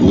2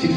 6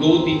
2-3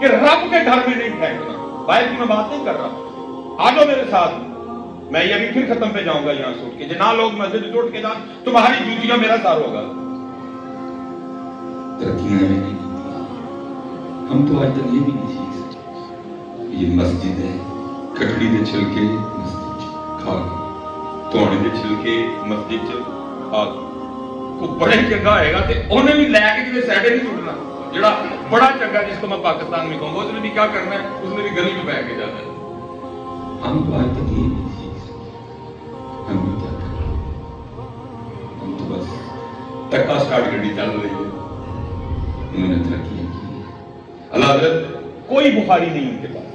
کہ رب کے گھر میں نہیں پھینکنا. باہر کی میں بات نہیں کر رہا. آ جاؤ میرے ساتھ. میں یہ بھی پھر ختم پہ جاؤں گا یہاں سے اٹھ کے. جنا لوگ مسجد سے اٹھ کے جان تمہاری جوتیاں میرا سار ہوگا. ترقیاں نہیں کی. ہم تو آج تک یہ بھی نہیں سیکھ سکتے. یہ مسجد ہے, ککڑی دے چھلکے مسجد کھا گئے, توڑے دے چھلکے مسجد کھا گئے. کو بڑے چنگا ہوئے گا تے انہیں بھی لے کے کسی سائڈے نہیں چھوڑنا. جڑا بڑا چنگا جس کو میں پاکستان میں کہوں گا اس نے بھی کیا کرنا ہے, اس نے بھی گلی میں بیٹھ کے جانا ہے. ہم تو آج تک یہ نہیں سیکھ سکتے. ہم بھی کیا کر رہے ہیں, ہم تو بس ٹکا سٹارٹ گڈی چل رہی ہے. انہوں نے ترقیاں کی. اللہ حضرت کوئی بخاری نہیں ان کے پاس,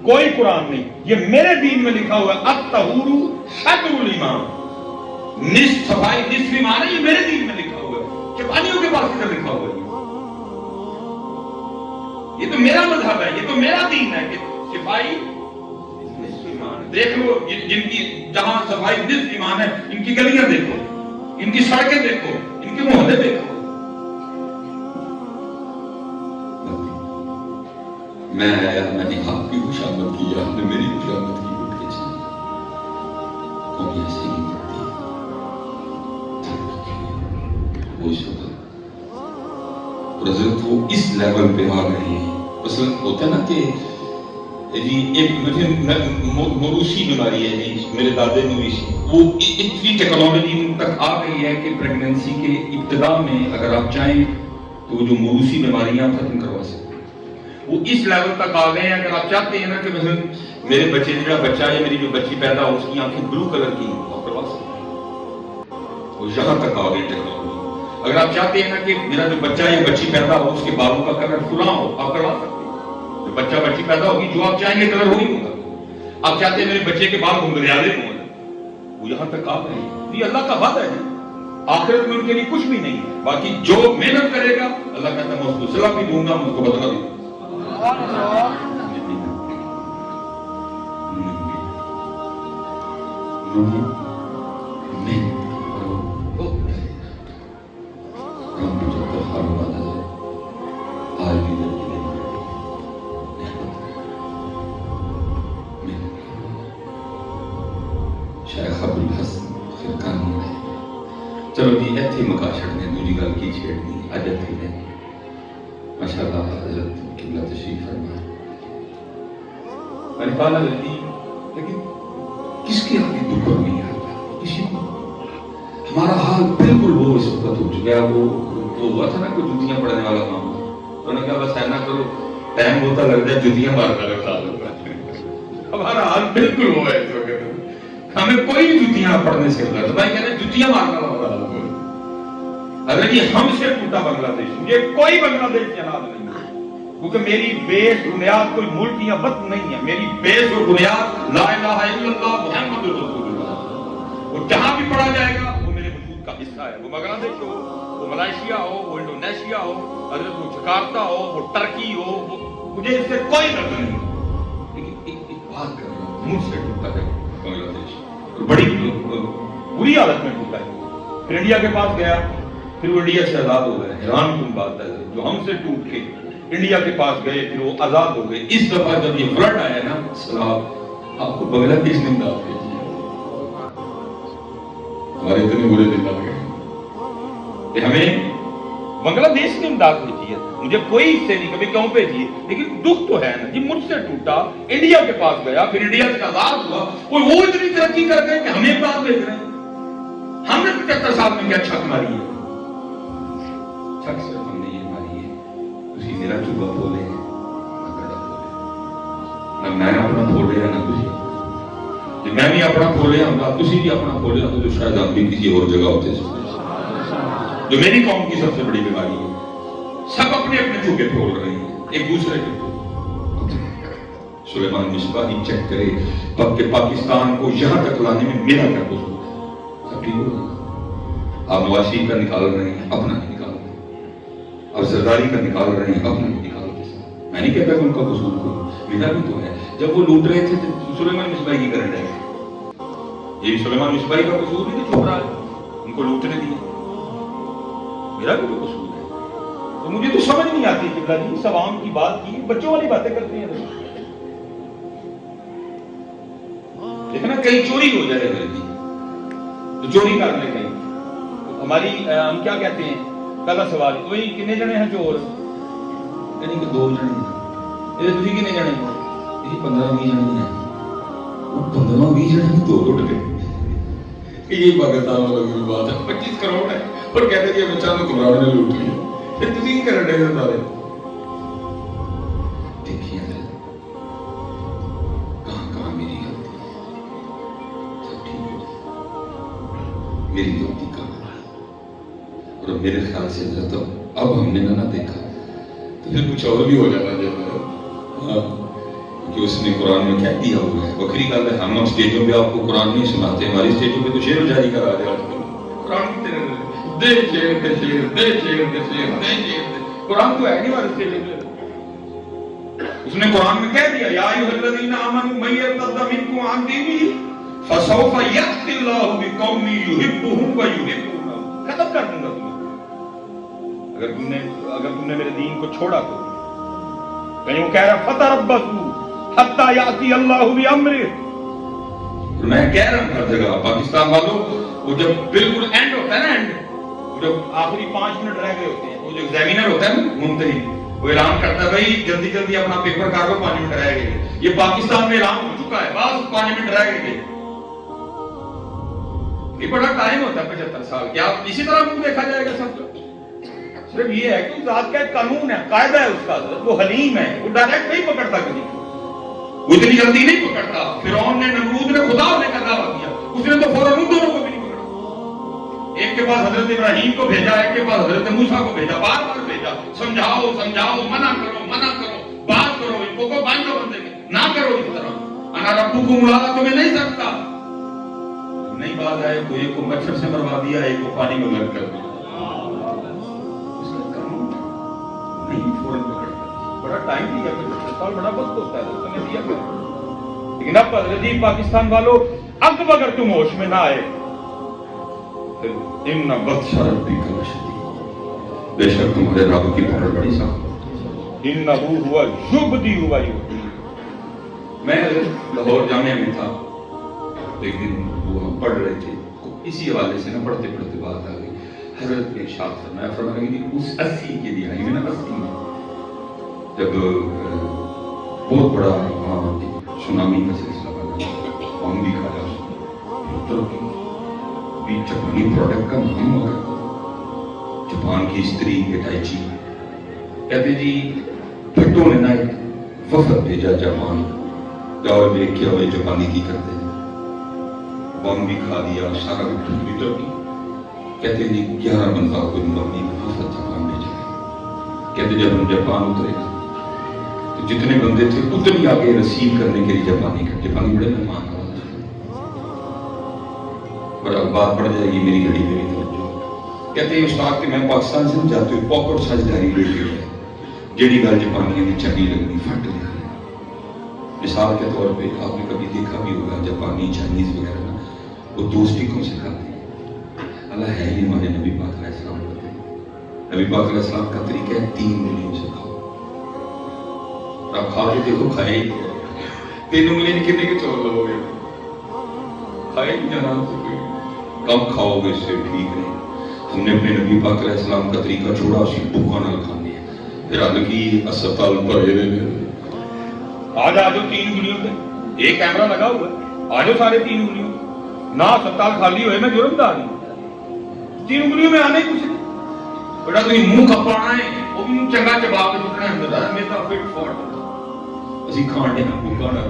کوئی قرآن نہیں. یہ میرے دین میں لکھا ہوا ہے الطہور شطر الایمان. نصف صفائی نصف ایمان ہے. یہ میرے دین میں لکھا ہوا ہے. چپانیوں کے پاس کدھر لکھا ہوا ہے؟ یہ تو میرا مذہب ہے, یہ تو میرا دین ہے کہ صفائی نصف ایمان ہے. دیکھ لو جن کی جہاں صفائی نصف ایمان ہے ان کی گلیاں دیکھو, ان کی سڑکیں دیکھو, ان کے محلے دیکھو. میں آیا, میں نے آپ کی خوشامد کی, آپ نے میری خوشامد کی. اٹھ کے چلی قوم ایسے ہی کرتی ہے. وہ شکر اور حضرت وہ اس لیول پہ آ گئے ہیں. مثلا ہوتا ہے نا کہ جی ایک مجھے موروثی بیماری ہے جی, میرے دادے مویشی, وہ اتنی ٹیکنالوجی تک آ گئی ہے کہ پریگننسی کے ابتدا میں اگر آپ چاہیں تو جو موروثی بیماریاں ختم کروا سکتے. وہ اس لیول تک آ گئے ہیں. اگر آپ چاہتے ہیں نا کہ مثلا میرے بچے جو بچہ ہے, میری جو بچی پیدا ہو اس کی آنکھیں بلو کلر کی آپ کروا سکتے ہیں. وہ یہاں تک آ گئی ٹیکنالوجی. اگر آپ چاہتے ہیں نا کہ میرا جو بچہ یا بچی پیدا ہو اس کے بالوں کا کلر فلاں ہو, آپ کروا سکتے ہیں. جو بچہ بچی پیدا ہوگی جو آپ چاہیں گے کلر وہی ہوگا. آپ چاہتے ہیں میرے بچے کے بال گھنگریالے ہوں, وہ یہاں تک آ گئے. یہ اللہ کا وعدہ ہے. آخرت میں ان کے لیے کچھ بھی نہیں ہے. باقی جو محنت کرے گا اللہ کہتا ہے میں اس کو صلاح بھی دوں گا, میں اس کو بدلہ بھی دوں گا. چلو جی ایتھے مکا چھڑنے دوسری گل کی چھیڑنی اج ایتھے نہیں. ماشاءاللہ حضرت قبلہ تشریف فرمائے. میں نے کہا جی لیکن کس کے آگے دکھ نہیں آتا کسی کو. ہمارا حال بالکل وہ اس وقت ہو چکا ہے. وہ ہوا تھا نا کوئی جوتیاں پڑھنے والا کام, تو نے کہا بس ایسا کرو ٹائم ہوتا لگ جائے جوتیاں مارنا لگتا. ہمارا حال بالکل وہ ہے اس وقت. ہمیں کوئی بھی جوتیاں پڑھنے سے لگتا. بھائی کہتے ہیں جوتیاں مارنا لگتا. اگر یہ ہم سے ٹوٹا بنگلہ دیش, مجھے کوئی بنگلہ دیش کی یاد نہیں ہے, کیونکہ میری بیس بنیاد کوئی ملک یا وطن نہیں ہے. میری بیس اور بنیاد لا الہ الا اللہ محمد رسول اللہ. وہ جہاں بھی پڑھا جائے گا وہ میرے وجود کا حصہ ہے. وہ بنگلہ دیش ہو, وہ ملائیشیا ہو, وہ انڈونیشیا ہو, حضرت وہ جکارتا ہو, وہ ٹرکی ہو, مجھے اس سے کوئی درد نہیں. لیکن ایک بات کر رہا ہوں, مجھ سے ٹوٹا ہے بنگلہ دیش, بڑی بری حالت میں ٹوٹا ہے. پھر انڈیا کے پاس گیا, پھر وہ انڈیا سے آزاد ہو گئے. حیران کن بات ہے, جو ہم سے ٹوٹ کے انڈیا کے پاس گئے پھر وہ آزاد ہو گئے. اس دفعہ جب یہ فلڈ آیا نا سلام, آپ کو بنگلہ دیش نے امداد بھیجی ہے. ہمارے اتنے برے دن آ گئے کہ ہمیں بنگلہ دیش نے امداد بھیجی ہے. مجھے کوئی اس سے نہیں کبھی کیوں بھیجی ہے, لیکن دکھ تو ہے نا جی. مجھ سے ٹوٹا, انڈیا کے پاس گیا, پھر انڈیا سے آزاد ہوا, وہ اتنی ترقی کر گئے کہ ہمیں امداد بھیج رہے ہیں. ہم نے 75 سال میں کیا چھک ماری ہے. چھک صرف ہم نے یہ ماری ہے تسی میرا چوبا بولے ہیں نہ میں اپنا بولے ہیں نہ تسی. کہ میں بھی اپنا بولے ہوں, تسی بھی اپنا بولے ہوں, تو شاید ہم بھی کسی اور جگہ ہوتے ہیں. جو میری قوم کی سب سے بڑی بیماری ہے, سب اپنے اپنے چوبے پھول رہے ہیں ایک دوسرے کے. سلیمان مصباحی چیک کرے کہ پاکستان کو یہاں تک لانے میں میرا کیا قصور ہے. سب ٹھیک ہو رہا ہے. آپ نواز شریف کا نکال رہے ہیں, اپنا نہیں نکال رہے ہیں. آپ زرداری کا نکال رہے ہیں, اپنا نہیں نکال رہے ہیں. میں نہیں کہتا کہ ان کا قصور کوئی, میرا بھی تو ہے. جب وہ لوٹ رہے تھے تو سلیمان مصباحی کی کرنے لگے. یہ بھی سلیمان مصباحی کا قصور نہیں کہ چھوڑ رہا ہے, ان کو لوٹنے دیا. میرا بھی تو قصور ہے. تو مجھے تو سمجھ نہیں آتی قبلہ جی، اس عوام کی بات کی بچوں والی باتیں کرتے ہیں. دیکھنا کہیں چوری ہو جائے گا جی تو چوری کر لے کہیں. ہماری ہم کیا کہتے ہیں پہلا سوال وہی کتنے جنے ہیں چور؟ یعنی کہ 2 جنے ہیں. یہ تھی کتنے جنے ہیں؟ یہ 15-20 جنے ہیں. وہ 15-20 جنے ہیں 2 لوٹ گئے. یہ پاکستان والا کی بات ہے. 25 کروڑ ہے اور کہتے ہیں کہ بچہ تو گمراہ نے لوٹ لیا. پھر تھی کر رہے ہیں سارے. دیکھیے کہاں میری غلطی ہے. سب ٹھیک ہو میری غلطی کہاں ہے. اور میرے خیال سے تو اب ہم نے نہ دیکھا تو پھر کچھ اور بھی ہو جانا چاہیے کہ اس نے قرآن میں کہہ دیا ہوا ہے. بکری گل ہے ہم اسٹیجوں پہ آپ کو قرآن نہیں سناتے. ہماری اسٹیجوں پہ تو شعر جاری کرا دیا قرآن کی طرح دے شعر دے شعر دے شعر دے شعر دے شعر دے. قرآن تو ہے نہیں ہمارے اسٹیجوں پہ. اس نے قرآن میں کہہ دیا یا ایھا الذین آمنوا من یرتد منکم عن دینہ فسوف یأتی اللہ بقوم یحبهم ویحبونہ. ختم کر دوں گا تمہیں اگر تم نے میرے دین کو چھوڑا تو. کہیں وہ کہہ رہا فتربصوا حتی یأتی اللہ بامرہ. میں کہہ رہا ہوں ہر جگہ پاکستان والوں وہ جب بالکل اینڈ ہوتا ہے نا اینڈ جب آخری 5 منٹ رہ گئے ہوتے ہیں وہ جو ایگزامینر ہوتا ہے نا ممتحن وہ اعلان کرتا ہے بھائی جلدی جلدی اپنا پیپر کر لو 5 منٹ رہ گئے. یہ پاکستان میں اعلان ہو چکا ہے بس 5 منٹ رہ گئے. یہ بڑا ٹائم ہوتا ہے 75 سال. کیا اسی طرح منہ دیکھا جائے گا سب کو؟ صرف یہ ہے کہ ذات کا ایک قانون ہے قاعدہ ہے اس کا. وہ حلیم ہے وہ ڈائریکٹ نہیں پکڑتا کبھی. وہ اتنی جلدی نہیں پکڑتا. فرعون نے نمرود نے خدا ہونے کا دعویٰ کیا اس نے تو فوراً ان دونوں کو بھی نہیں پکڑا. ایک کے پاس حضرت ابراہیم کو بھیجا ایک کے پاس حضرت موسیٰ کو بھیجا. بار بار بھیجا سمجھاؤ منع کرو بات کرو ان کو باندھو بندے کے نہ کرو اس طرح. انا ربکم الاعلی تمہیں نہیں سکتا. نہیں بات ہے تو ایک کو مچھر سے مروا دیا ایک کو پانی میں غرق کر دیا. اس کا قانون نہیں فوراً پکڑتا. بڑا ٹائم لیا سال بڑا وقت ہوتا ہے تو نے دیا کر. لیکن اب حضرت پاکستان والوں اب اگر تم ہوش میں نہ آئے پھر ان بطش ربک لشدید. بے شک تمہارے رب کی پکڑ بڑی سخت. انہ ہوا یبدی ہوا یعید. میں لاہور جامعہ میں تھا ایک دن وہ ہم پڑھ رہے تھے اسی حوالے سے نا پڑھتے پڑھتے بات آ گئی. حضرت نے ارشاد فرمایا کہ اس 80 کی دہائی میں نا 80 میں جب بہت بڑا سونامی کا سلسلہ بنا ہم بھی کھا جا جاپانی پروڈکٹ کا نام ہو گیا. جاپان کی استری ہٹائچی کہتے جی بھٹو نے نا ایک وفد بھیجا جاپان جاؤ دیکھ کے ہوئے جاپانی کی کرتے ہیں. بم بھی کھا دیا سارا بھی ٹرکی. کہتے جی 11 بندہ کوئی مبنی وفد جاپان بھیجا. کہتے جب ہم جاپان اترے تو جتنے بندے تھے اتنی آگے رسیو کرنے کے لیے جاپانی بڑے مہمان. بڑا بات پڑ جائے گی میری گھڑی میری توجہ. کہتے ہیں استاد کہ میں پاکستان سے جاتے ہوئے پاکٹ سائز ڈائری لے کے گیا جیڑی گل جاپانیوں کی چنگی لگنی فٹ لیا. مثال کے طور پہ آپ نے کبھی دیکھا بھی ہوگا جاپانی چائنیز وغیرہ نا وہ 2 سٹکوں سے کھاتے ہیں. اللہ ہے ہی ہمارے نبی پاک علیہ السلام کرتے ہیں. نبی پاک علیہ السلام کا طریقہ ہے 3 انگلیوں سے کھاؤ. آپ کھا کے دیکھو کھائے ہی 3 انگلیاں کتنے کے چور لو گے کھائے ہی جانا کم کھاؤ گے اس سے ٹھیک نہیں. ہم نے اپنے نبی پاک علیہ السلام کا طریقہ چھوڑا اسی بھوکا نہ کھانے ہیں. پھر حالانکہ اسپتال پر آج آ جاؤ 3 انگلیوں پہ ایک کیمرہ لگا ہوا ہے آ جاؤ سارے 3 انگلیوں نہ اسپتال خالی ہوئے میں جرم دار ہوں. 3 انگلیوں میں آنے کچھ نہیں. بیٹا تھی منہ کپانا ہے وہ بھی چنگا چبا کے سٹنا ہے اندر میرا فٹ فاٹ اسی کھانے ہیں بھوکا نہ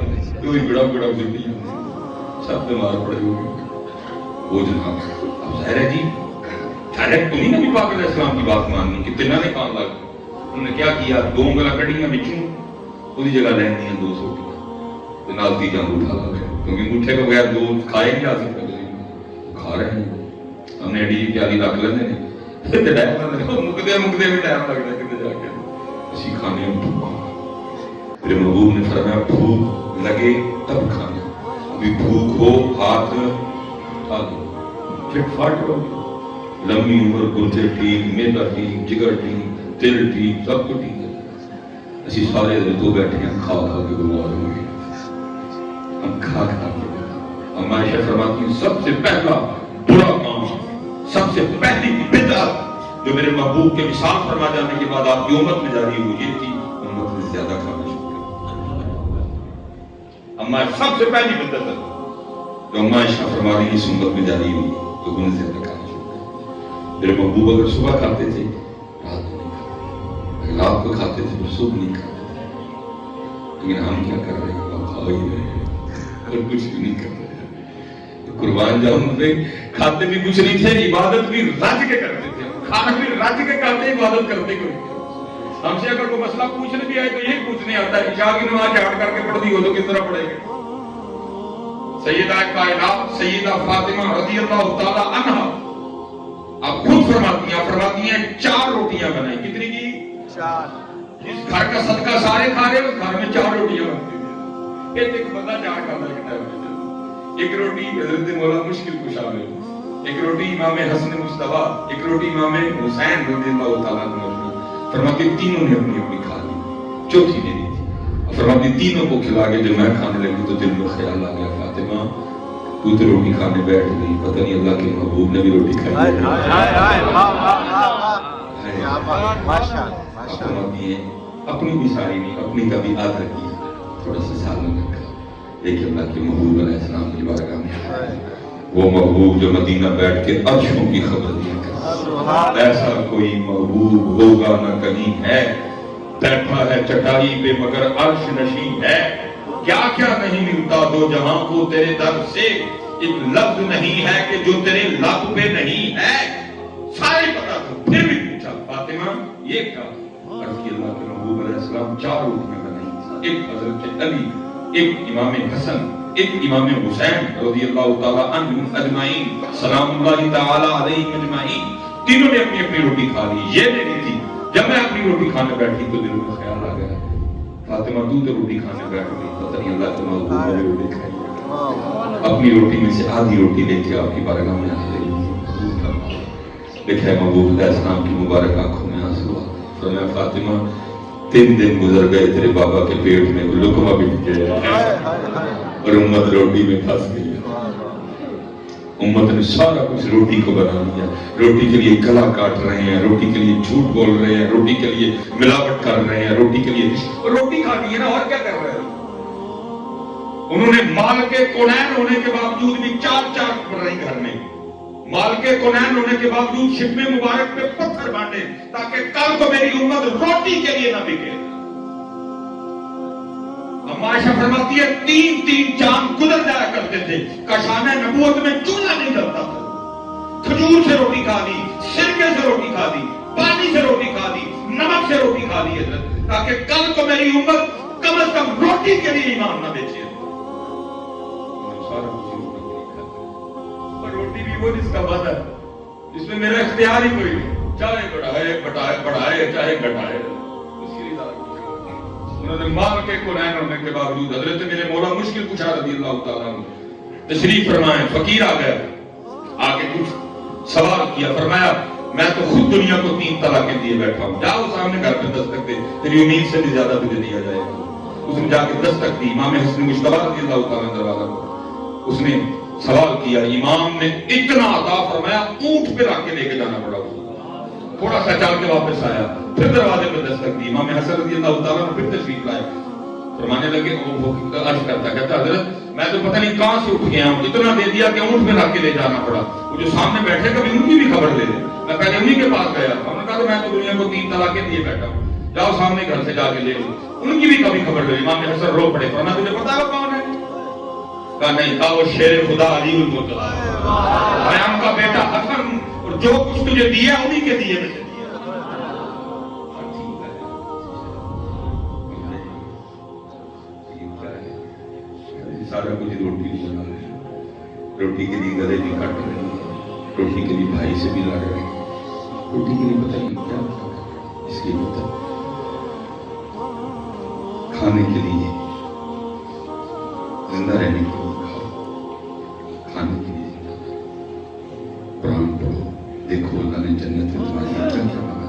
کوئی بڑا بڑا گرتی سب بیمار پڑے ہوئے. وہ جناب اب ظاہر ہے جی ڈائریکٹ تو نہیں نبی پاک علیہ السلام کی بات ماننی کہ تینوں نے کام لگ. انہوں نے کیا کیا 2 انگلیاں کڑیاں بچوں وہی جگہ لین دیا 2 سوٹیاں نال تیجا اٹھا لا کیونکہ انگوٹھے کے بغیر 2 کھائے نہیں جا سکتے. کھا رہے ہیں ہم نے ایڈی پیالی رکھ لیتے ہیں مکدے بھی ٹائم لگتا ہے کتنے جا کے اسی کھانے میں بھوکا. میرے محبوب نے فرمایا بھوک لگے تب کھانا. ابھی بھوک ہو ہاتھ کھا دو فٹ فاٹ ہو لمبی عمر گردے ٹھیک معدہ ٹھیک جگر ٹھیک دل ٹھیک سب کچھ ٹھیک ہے اسی سارے دل تو بیٹھے ہیں کھا کھا کے بیمار ہو گئے ہم کھا کھا کے اما عائشہ فرماتی ہیں سب سے پہلا برا کام سب سے پہلی بدعت جو میرے محبوب کے وصال فرما جانے کے بعد آپ کی امت میں جاری ہوئی یہ تھی امت سے زیادہ کھانا شروع کر اما سب سے پہلی بدعت جو اما عائشہ فرما رہی اس امت میں جاری ہوئی تو انہیں زیادہ کھانا شروع کر میرے محبوب اگر صبح کھاتے تھے رات کو نہیں کھاتے رات کو کھاتے تھے تو صبح نہیں کھاتے تھے لیکن ہم کیا کر رہے ہیں ہم کھا ہی رہے ہیں اور کچھ بھی نہیں کر رہے قربان جاؤں پہ کھاتے بھی کچھ نہیں تھے عبادت بھی رج کے کرتے تھے کھانا بھی رج کے کھاتے عبادت کرتے کوئی ہم سے اگر کوئی مسئلہ پوچھنے بھی آئے تو یہ پوچھنے آتا ہے عشاء کی نماز ہٹ کر کے پڑھ دی ہو تو کس طرح پڑھے گے سیدہ کائنات سیدہ فاطمہ رضی اللہ تعالی عنہا آپ خود فرماتی ہیں 4 روٹیاں بنائیں کتنی کی 4 جس گھر کا صدقہ سارے کھا رہے اس گھر میں 4 روٹیاں بنتی ہیں ایک بندہ 4 کھاتا ہے ایک روٹی حضرت مولا مشکل کشا میں ایک روٹی امام حسن مصطفیٰ ایک روٹی امام حسین رضی اللہ تعالیٰ عنہ فرماتے تینوں نے اپنی اپنی کھا لی چوتھی نے نہیں تھی فرماتے تینوں کو کھلا کے جب میں کھانے لگی تو دل میں خیال آ گیا فاطمہ تو روٹی کھانے بیٹھ گئی پتہ نہیں اللہ کے محبوب نے بھی روٹی کھائی اپنی بھی ساری نہیں اپنی کا بھی آدھا کیا تھوڑا سا سالن رکھا لیکن اللہ کے محبوب علیہ السلام کی بارگاہ میں وہ محبوب جو مدینہ بیٹھ کے عرشوں کی خبر دیا کرتا ایسا کوئی محبوب ہوگا نہ کہیں ہے بیٹھا ہے چٹائی پہ مگر عرش نشین ہے کیا کیا نہیں ملتا دو جہاں کو تیرے در سے ایک لفظ نہیں ہے کہ جو تیرے لب پہ نہیں ہے سارے پتا تھا پھر بھی پوچھا فاطمہ یہ کیا عرض کی اللہ کے محبوب علیہ السلام 4 روٹیاں بنائی ایک حضرت علی ایک امام حسن ایک امام حسین رضی اللہ تعالی عنہ اجمعین سلام اللہ تعالی علیہ اجمعین تینوں نے اپنی اپنی روٹی کھا لی یہ نہیں تھی جب میں اپنی روٹی کھانے بیٹھی تو دل میں خیال آ گیا فاطمہ تو روٹی کھانے بیٹھ گئی پتہ نہیں اللہ کے محبوب نے روٹی کھائی اپنی روٹی میں سے آدھی روٹی لے کے آپ کی بارگاہ میں آ گئی دیکھا محبوب علیہ السلام کی مبارک آنکھوں میں آنسو فرمایا فاطمہ 3 دن گزر گئے تیرے بابا کے پیٹ میں لقمہ بھی نہیں گیا اور امت روٹی میں پھنس گئی امت نے سارا کچھ روٹی کو بنا لیا روٹی کے لیے گلا کاٹ رہے ہیں روٹی کے لیے جھوٹ بول رہے ہیں روٹی کے لیے ملاوٹ کر رہے ہیں روٹی کے لیے روٹی کھانی ہے نا اور کیا کر رہے ہیں انہوں نے مال کے کونین ہونے کے باوجود بھی 4 بنائی گھر میں مال کے کونین ہونے کے باوجود شب مبارک پہ پتھر بانٹے تاکہ کل کو میری امت روٹی کے لیے نہ بکے اما عائشہ فرماتی ہے 3 چاند گزر جایا کرتے تھے کاشانہ نبوت میں چولہا نہیں جلتا تھا کھجور سے روٹی کھا لی سرکے سے روٹی کھا لی پانی سے روٹی کھا لی نمک سے روٹی کھا لی حضرت تاکہ کل کو میری امت کم از کم روٹی کے لیے ایمان نہ بیچے روٹی بھی وہ جس کا وعدہ ہے اس میں میرا اختیار ہی کوئی نہیں چاہے بڑھائے چاہے گھٹائے اس کی رضا انہوں نے مال کے کونین ہونے کے باوجود حضرت میرے مولا مشکل کشا رضی اللہ تعالیٰ عنہ تشریف فرمائے فقیر آ گیا آگے کچھ سوال کیا فرمایا میں تو خود دنیا کو 3 طلاقیں دیے بیٹھا ہوں جاؤ سامنے گھر پہ دستک دے تیری امید سے بھی زیادہ تجھے دیا جائے گا اس نے جا کے دستک دی امام حسن مجتبی رضی اللہ تعالیٰ دروازہ کو اس نے سوال کیا امام نے اتنا عطا فرمایا اونٹ پہ رکھ کے لے کے جانا پڑا تھوڑا سا چل کے واپس آیا پھر دروازے پہ دستک دی امام حسن رضی اللہ تعالیٰ نے پھر تشریف لائے فرمانے لگے وہ عرض کرتا کہتا حضرت میں تو پتہ نہیں کہاں سے اٹھ گیا ہوں اتنا دے دیا کہ اونٹ پہ رکھ کے لے جانا پڑا وہ جو سامنے بیٹھے کبھی ان کی بھی خبر لے لے میں پہلے انہی کے پاس گیا ہم نے کہا تو میں تو دنیا کو 3 طلاقیں دیے بیٹھا ہوں جاؤ سامنے گھر سے جا کے لے لو ان کی بھی کبھی خبر لے امام حسن رو پڑے فرمایا تجھے پتا ہے کون ہے کہا نہیں کہا وہ شیر خدا علی المطلع بیان کا بیٹا حسن اور جو کچھ تجھے دیا انہی کے دیے میں سے سارا کچھ روٹی بنا رہے روٹی کے لیے گلے بھی کاٹ رہے ہیں روٹی کے لیے بھائی سے بھی لڑ رہے ہیں روٹی کے لیے پتہ نہیں کیا اس لیے پتہ کھانے کے لیے زندہ رہنے کے لیے کھاؤ کھانے کے لیے قرآن پڑھو دیکھو اللہ نے جنت میں تمہاری کیا کیا بنا